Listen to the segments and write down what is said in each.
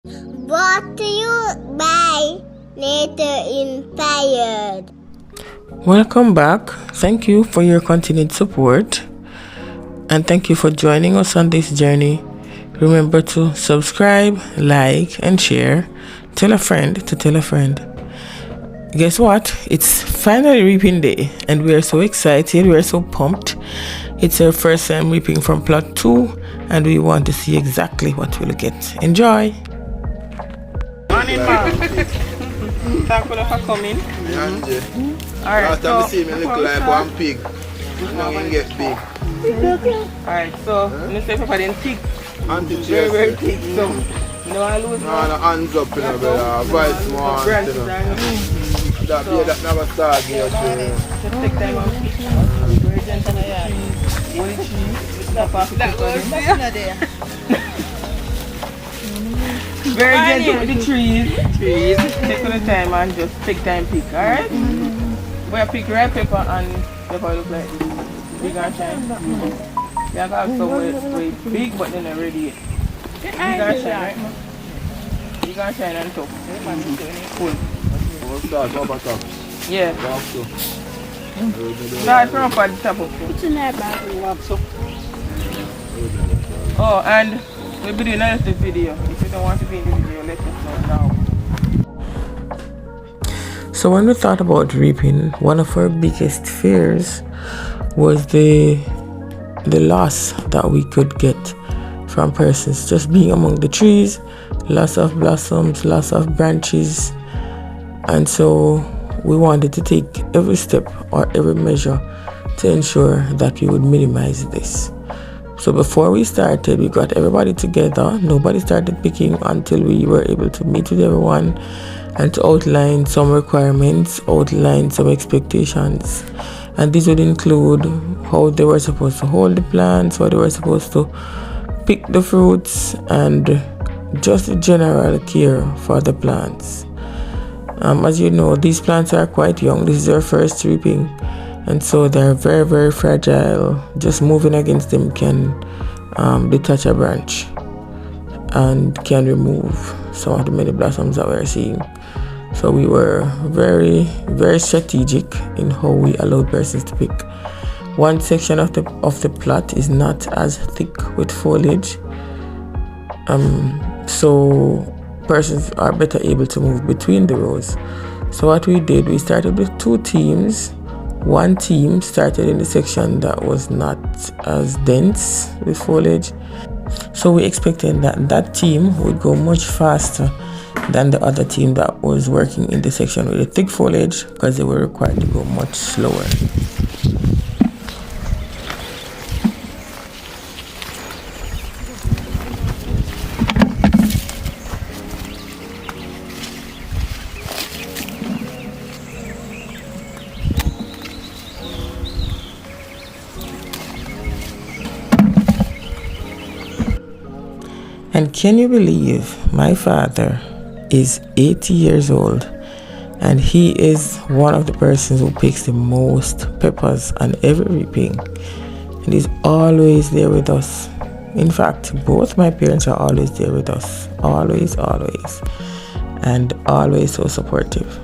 Brought to you by Nature Inspired. Welcome back. Thank you for your continued support and thank you for joining us on this journey. Remember to subscribe, like, and share. Tell a friend to tell a friend. Guess what? It's finally reaping day and we are so excited. We are so pumped. It's our first time reaping from plot 2 and we want to see exactly what we'll get. Enjoy! Morning, ma'am. Thank you for coming. Alright, last time you see me look like one pig. Now you get big. Alright, so you say Papa didn't thick. Very, very thick. So no I lose no hands up, you know, brother. Voice more, you know. That beer that never starts here, just take time out. Very gentle on the yard. Holy cheese. Stop off that goes there. Very gentle with the trees. Take all the time and just take time pick, alright? We have pick red pepper and pepper look like this. Big and shine. You got some way big but then already yet. Big and shine, right? Big and shine on top. Cool. Start up at top. Yeah. Wax up. Start from up at the top of it. What's in that bag? Wax up. Oh, and we'll be doing another video. If you don't want to be in the video, let us know now. So when we thought about reaping, one of our biggest fears was the loss that we could get from persons just being among the trees, loss of blossoms, loss of branches. And so we wanted to take every step or every measure to ensure that we would minimize this. So before we started, we got everybody together. Nobody started picking until we were able to meet with everyone and to outline some requirements, outline some expectations. And this would include how they were supposed to hold the plants, how they were supposed to pick the fruits, and just a general care for the plants. As you know, these plants are quite young. This is their first reaping, and so they're very, very fragile. Just moving against them can detach a branch and can remove some of the many blossoms that we're seeing. So we were very, very strategic in how we allowed persons to pick. One section of the plot is not as thick with foliage, so persons are better able to move between the rows. So what we did, we started with 2 teams. One team started in the section that was not as dense with foliage. So we expected that team would go much faster than the other team that was working in the section with the thick foliage, because they were required to go much slower. And can you believe my father is 80 years old and he is one of the persons who picks the most peppers on every reaping, and he's always there with us. In fact, both my parents are always there with us, always, and always so supportive.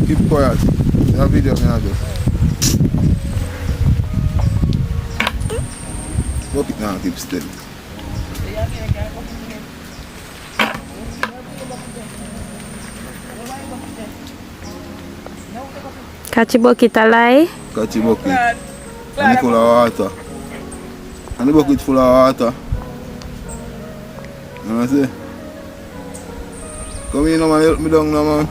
Keep quiet. That video me I do. Look it now, keep steady. Catch a bucket alive. Catch a bucket. And it full of water. And the bucket full of water. You know what I say? Come in, man, help me down now, man.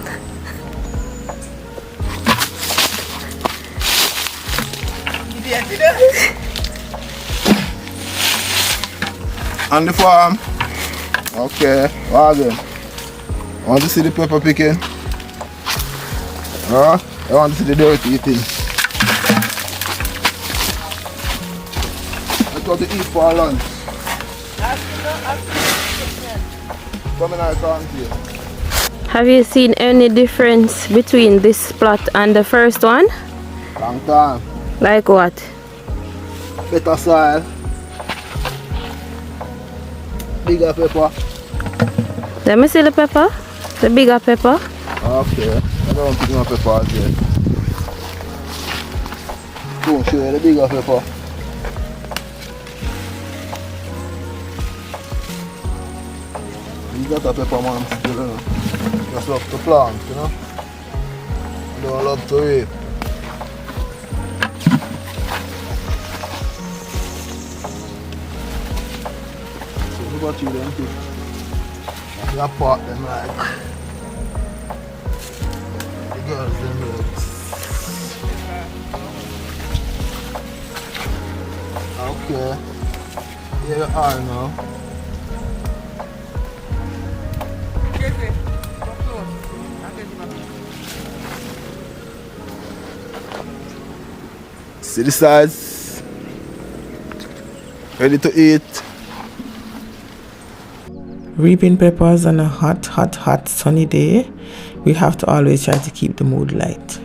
On the farm. Okay, wagon. Want to see the pepper picking? I want to see the dirty thing. I got to eat for lunch. Come in, I can't hear. Have you seen any difference between this plot and the first one? Long time. Like what? Better soil. Bigger pepper. Let me see the pepper. The bigger pepper. Okay. I don't pick no peppers yet. Don't show you the bigger pepper. You got a pepper man still, you know. Just love to plant, you know. You don't love to reap. So look at you then too. You apart them like the girls them looks. Okay. Here you are now. See the size, ready to eat. Reaping peppers on a hot sunny day, we have to always try to keep the mood light.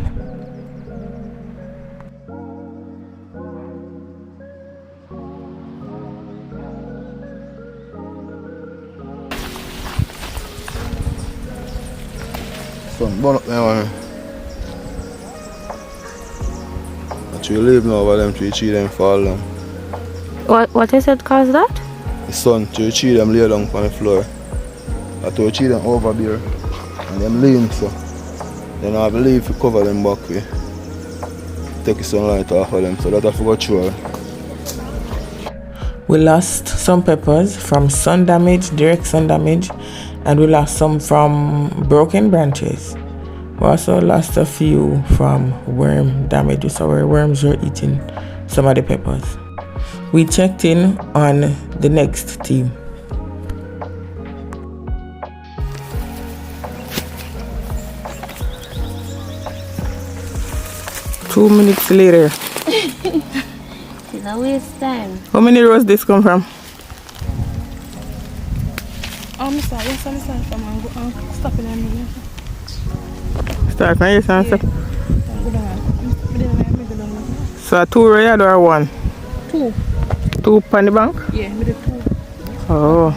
Sun burn up there, man. You leave now over them tree them fall down. What is it caused that? The sun, tree them lay down on the floor. I told tree them over there and them lean so. Then I believe you cover them back way. Take the sunlight off of them so that I forgot sure. We lost some peppers from sun damage, direct sun damage, and we lost some from broken branches. We also lost a few from worm damage, so our worms were eating some of the peppers. We checked in on the next team. Two minutes later. It's a waste time. How many rows this come from? Yes, I'm from stopping a minute. Start from your answer. So 2 royal or 1? 2. 2 on the bank? Yeah, me the 2. Oh,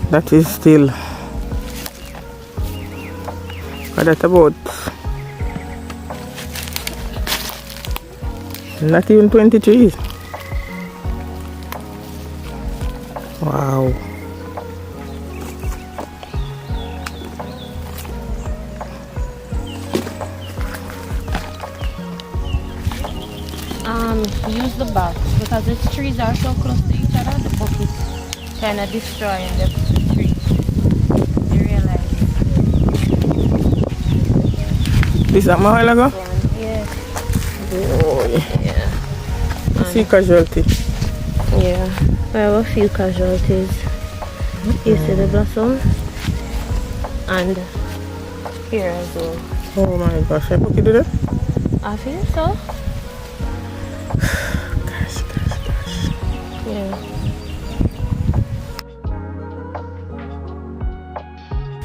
that is still. What that about? Not even 20 trees. Wow. Use the box because the trees are so close to each other. The book is kind of destroying the trees. You realize? This a while ago? Yeah. Oh, Yeah. see casualty. Yeah. I have a few casualties. You see the blossom? And here as well. Oh my gosh, I hope you do that? I feel so. Gosh. Yeah.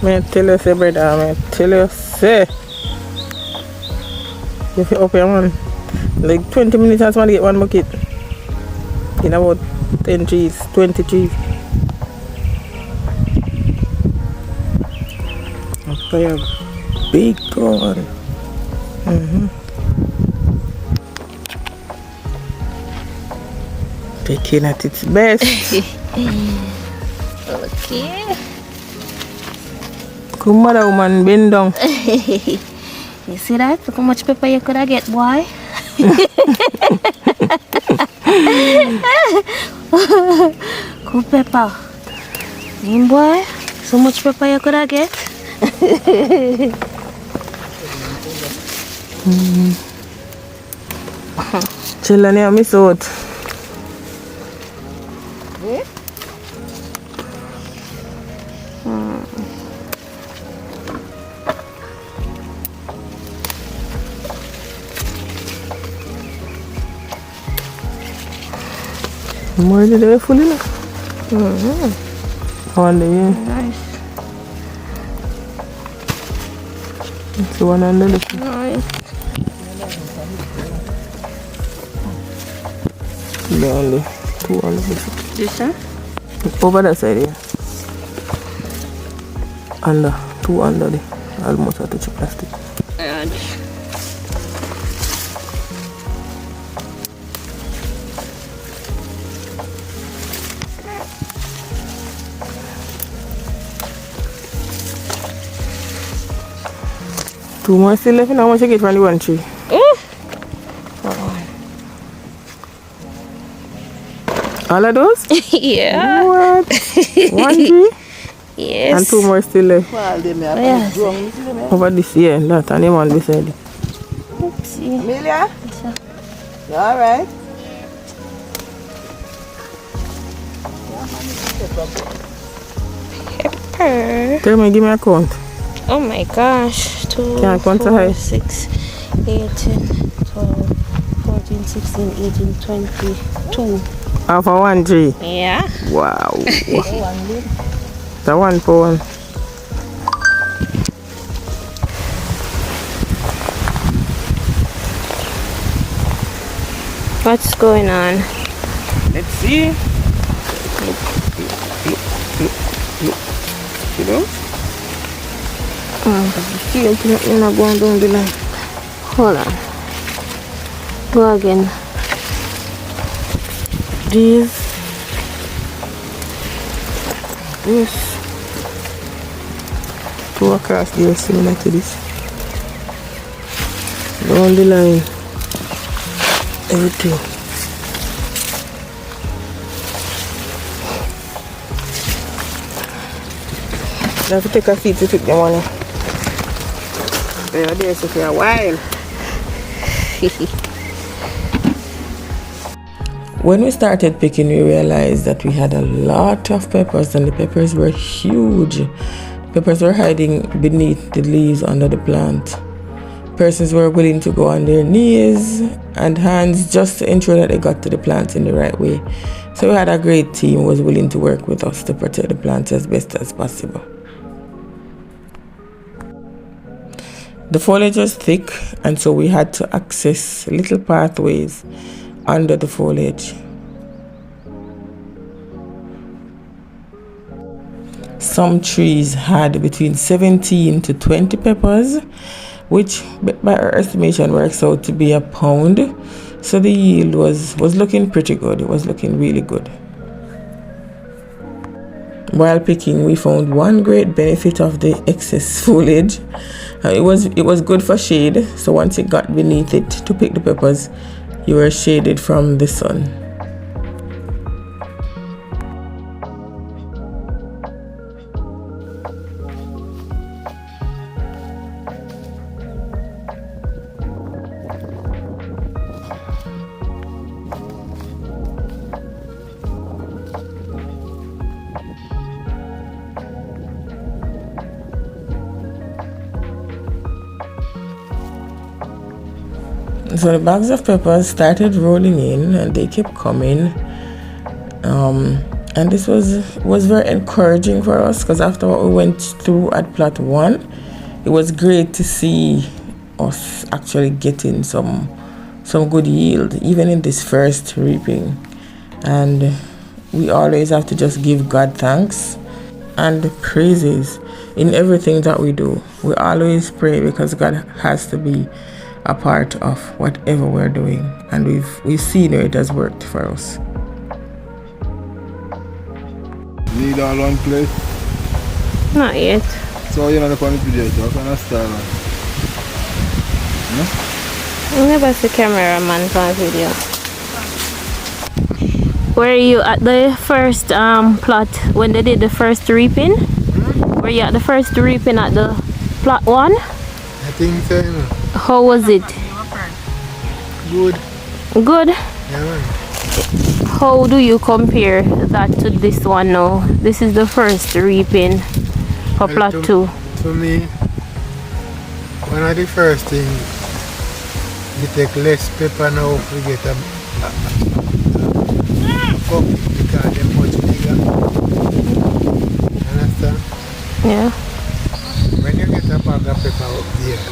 Man, tell you say, brother, man, tell you say. If you open one, like 20 minutes and somebody get one bucket. In about 10 trees, 20 trees. Okay, a big one. Picking at its best. Okay. Come on, woman, bend down. You see that? Look how much pepper you could have get, boy. Good pepper. Boy, so much pepper you could have get. Children, I miss out. More than the full enough. Mm-hmm. One day, yeah. Nice. It's the one under the Nice. the only two under the This one? over that side, yeah. Under two under the almost at the plastic. And Two more still left, and how much you get from the one tree? All of those? yeah. What? One tree? Yes. And two more still left. Yes. Over this, yeah, that and the one beside it. Oopsie. Amelia? You alright? Pepper. Tell me, give me a count. Oh my gosh. 2, Can't count so high. 4, 6, 8, 10, 12, 14, 16, 18, 22. Half of one tree. Yeah. Wow. The 1 pound. What's going on? Let's see. You know? You're not going down the line. Hold on. Go again. This. Two across there similar to this. Down the line. Everything. You have to take a seat to pick the money. You're there for a while. When we started picking, we realized that we had a lot of peppers, and the peppers were huge. Peppers were hiding beneath the leaves under the plant. Persons were willing to go on their knees and hands just to ensure that they got to the plants in the right way. So we had a great team who was willing to work with us to protect the plants as best as possible. The foliage was thick, and so we had to access little pathways under the foliage. Some trees had between 17 to 20 peppers, which by our estimation works out to be a pound. So the yield was looking pretty good. It was looking really good. While picking, we found one great benefit of the excess foliage. It was good for shade. So once you got beneath it to pick the peppers, you were shaded from the sun. So the bags of peppers started rolling in, and they kept coming. And this was very encouraging for us, because after what we went through at plot 1, it was great to see us actually getting some good yield, even in this first reaping. And we always have to just give God thanks and praises in everything that we do. We always pray, because God has to be a part of whatever we're doing, and we've seen how it has worked for us. Need all one place? Not yet. So you're not on the video, so I can start. I never see cameraman for a video. Were you at the first plot when they did the first reaping? Were you at the first reaping at the plot 1? I think so, you know. How was it? Good. Good? Yeah, man. How do you compare that to this one now? This is the first reaping for plot 2. To me, one of the first things, you take less pepper now, we get up because they're much bigger. Understand? Yeah. When you get a bag of pepper up there,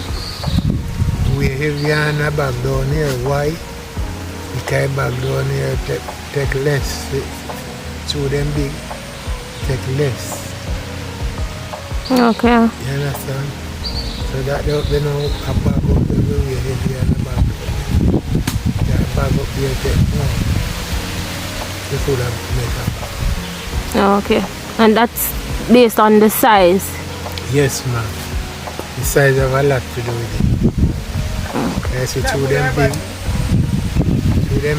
we heavy on a bag down here. Why? Because a bag down here take less. Through them big, take less. Okay. You understand? So that they know a bag up there will be heavy on a bag down there. That bag up there take more. The food have make a bag. Okay. And that's based on the size. Yes, ma'am. The size have a lot to do with it. Okay, so through them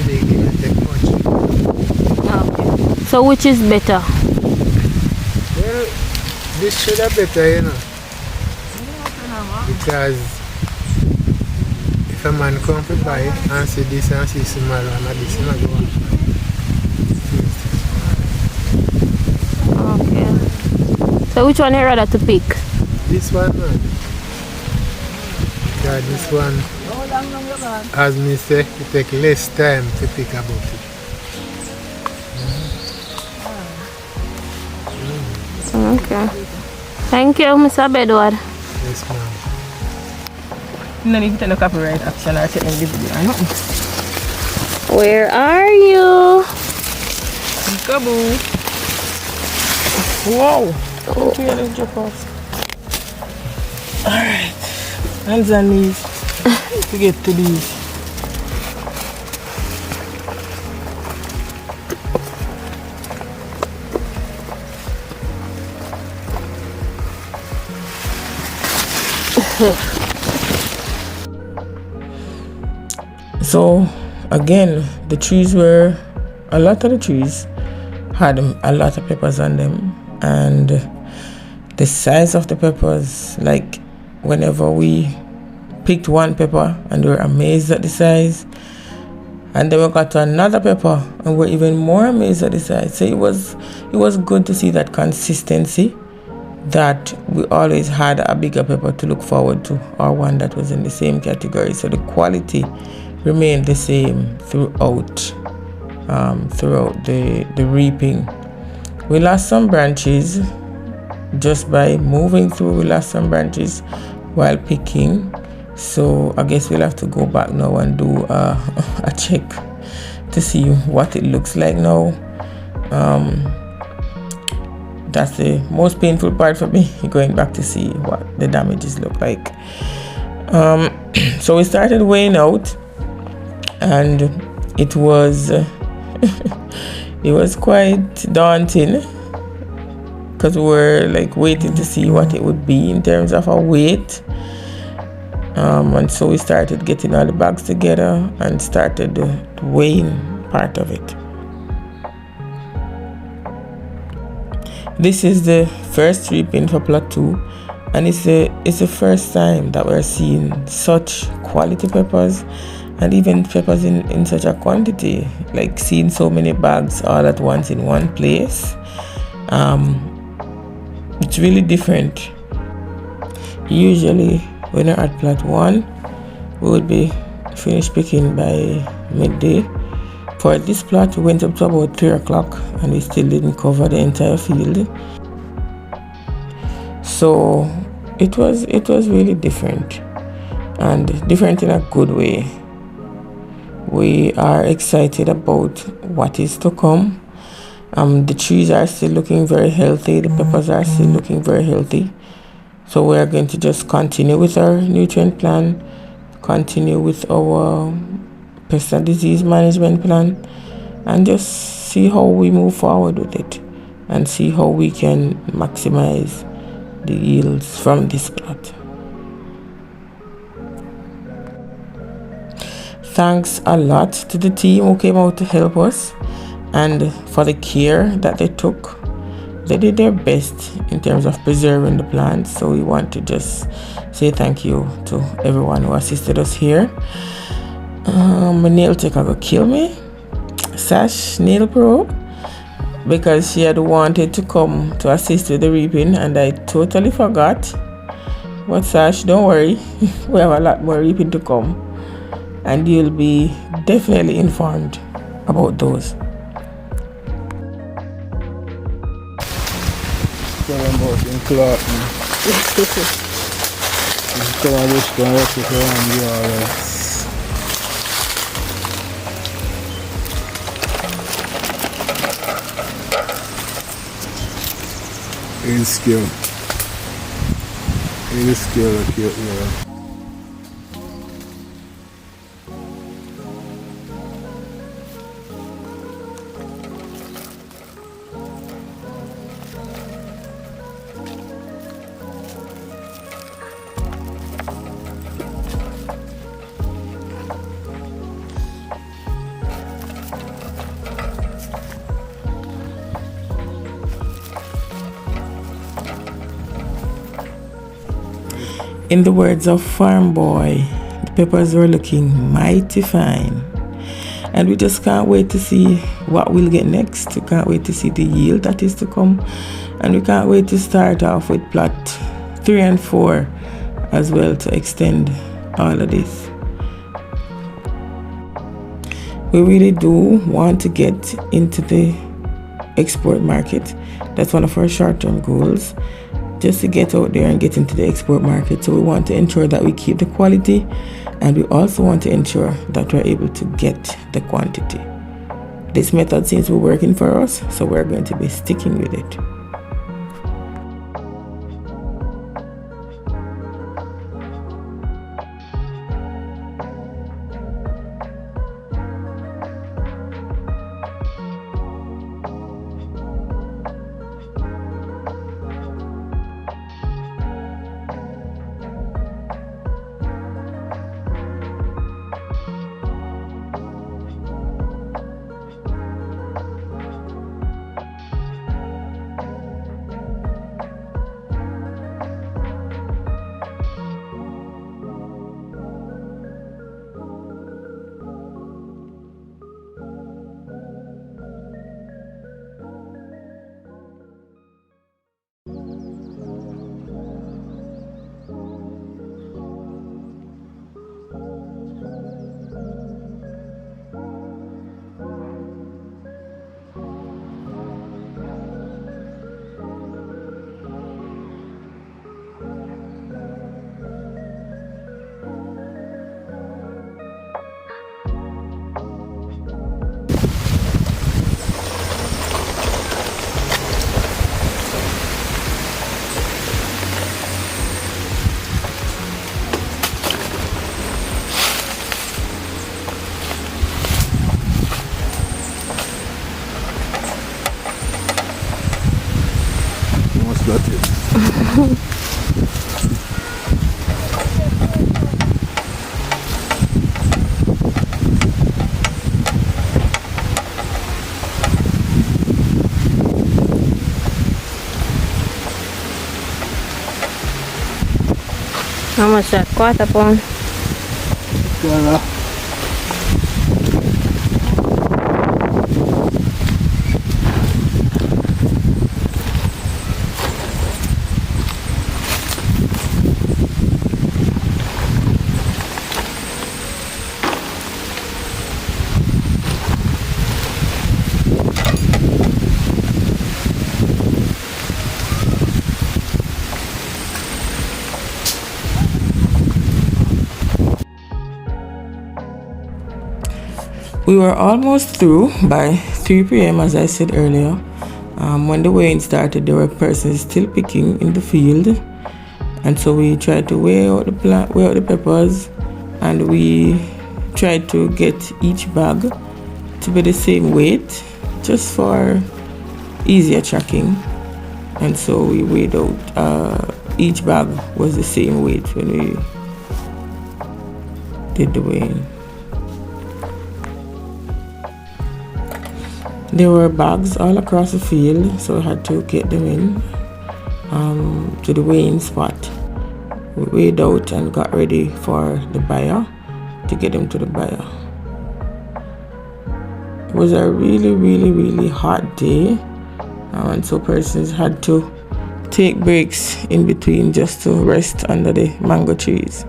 big, they will take much. Okay. So which is better? Well, this should have better, you know. Because if a man come to buy and see this and see small one, and this not go on. Okay. So which one you rather to pick? This one, man. Because this one, as me say, it take less time to pick about it. Okay. Thank you, Mr. Bedward. Yes, ma'am. No need to take no copyright action or check in the video or nothing. Where are you? Kaboo. Wow. Okay, let's jump off. Alright. Hands and knees to get to these. So again, the trees were, a lot of the trees had a lot of peppers on them, and the size of the peppers, like whenever we picked one pepper and we were amazed at the size, and then we got to another pepper and we're even more amazed at the size. So it was good to see that consistency, that we always had a bigger pepper to look forward to, or one that was in the same category. So the quality remained the same throughout the reaping. We lost some branches just by moving through. We lost some branches while picking, so I guess we'll have to go back now and do a check to see what it looks like now. That's the most painful part for me, going back to see what the damages look like. So we started weighing out, and it was it was quite daunting, because we were like waiting to see what it would be in terms of our weight. And so we started getting all the bags together and started the weighing part of it. This is the first reaping for plot 2, and it's the first time that we're seeing such quality peppers, and even peppers in such a quantity, like seeing so many bags all at once in one place. It's really different. Usually when we're at plot 1, we would be finished picking by midday. For this plot, we went up to about 3 o'clock and we still didn't cover the entire field. So it was really different, and different in a good way. We are excited about what is to come. The trees are still looking very healthy. The peppers are still looking very healthy. So we are going to just continue with our nutrient plan, continue with our pest and disease management plan, and just see how we move forward with it and see how we can maximize the yields from this plot. Thanks a lot to the team who came out to help us, and for the care that they took. They did their best in terms of preserving the plants, so we want to just say thank you to everyone who assisted us here. My nail taker go kill me, Sash Nail Pro, because she had wanted to come to assist with the reaping and I totally forgot. But Sash, don't worry, we have a lot more reaping to come, and you'll be definitely informed about those. tell them about in Clark. Come on, just go and work it around here alright. In skill. In skill, yeah. In the words of Farm Boy, the peppers were looking mighty fine. And we just can't wait to see what we'll get next. We can't wait to see the yield that is to come. And we can't wait to start off with plot 3 and 4 as well to extend all of this. We really do want to get into the export market. That's one of our short-term goals. Just to get out there and get into the export market. So we want to ensure that we keep the quality, and we also want to ensure that we're able to get the quantity. This method seems to be working for us, so we're going to be sticking with it. Got it. How much that? Quarter pound? Yeah. We were almost through by 3 p.m. as I said earlier. When the weighing started, there were persons still picking in the field, and so we tried to weigh out the peppers, and we tried to get each bag to be the same weight, just for easier tracking. And so we weighed out. Each bag was the same weight when we did the weighing. There were bags all across the field, so I had to get them in to the weighing spot. We weighed out and got ready for the buyer to get them to the buyer. It was a really hot day, and so persons had to take breaks in between just to rest under the mango trees.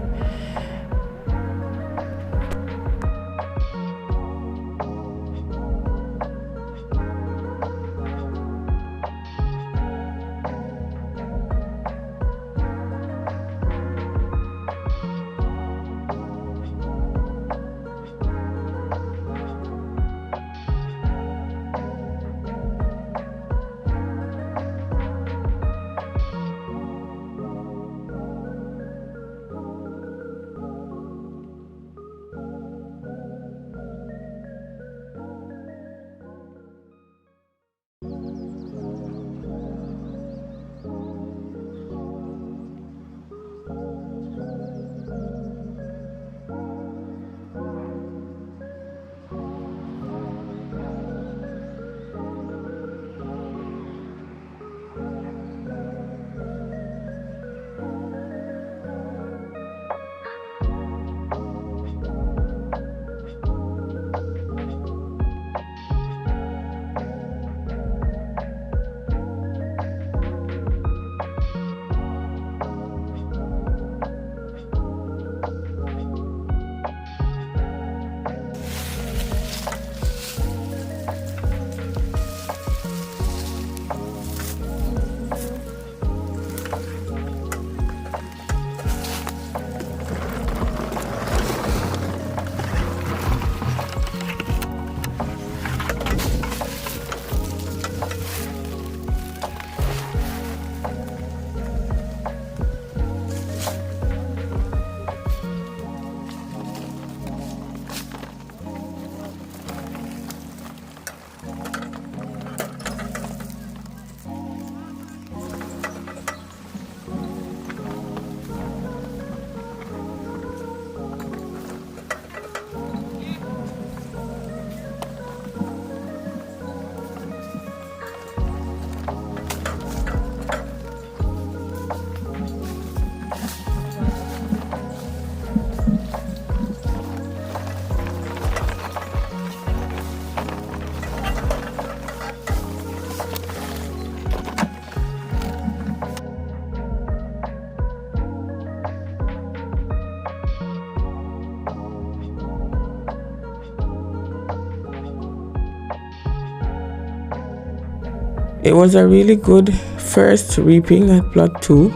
It was a really good first reaping at plot 2,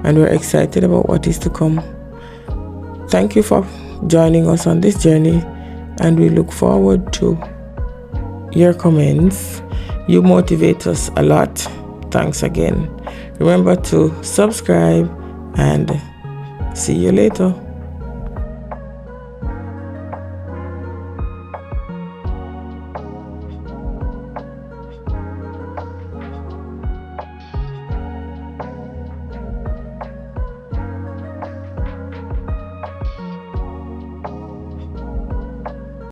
and we're excited about what is to come. Thank you for joining us on this journey, and we look forward to your comments. You motivate us a lot. Thanks again. Remember to subscribe, and see you later.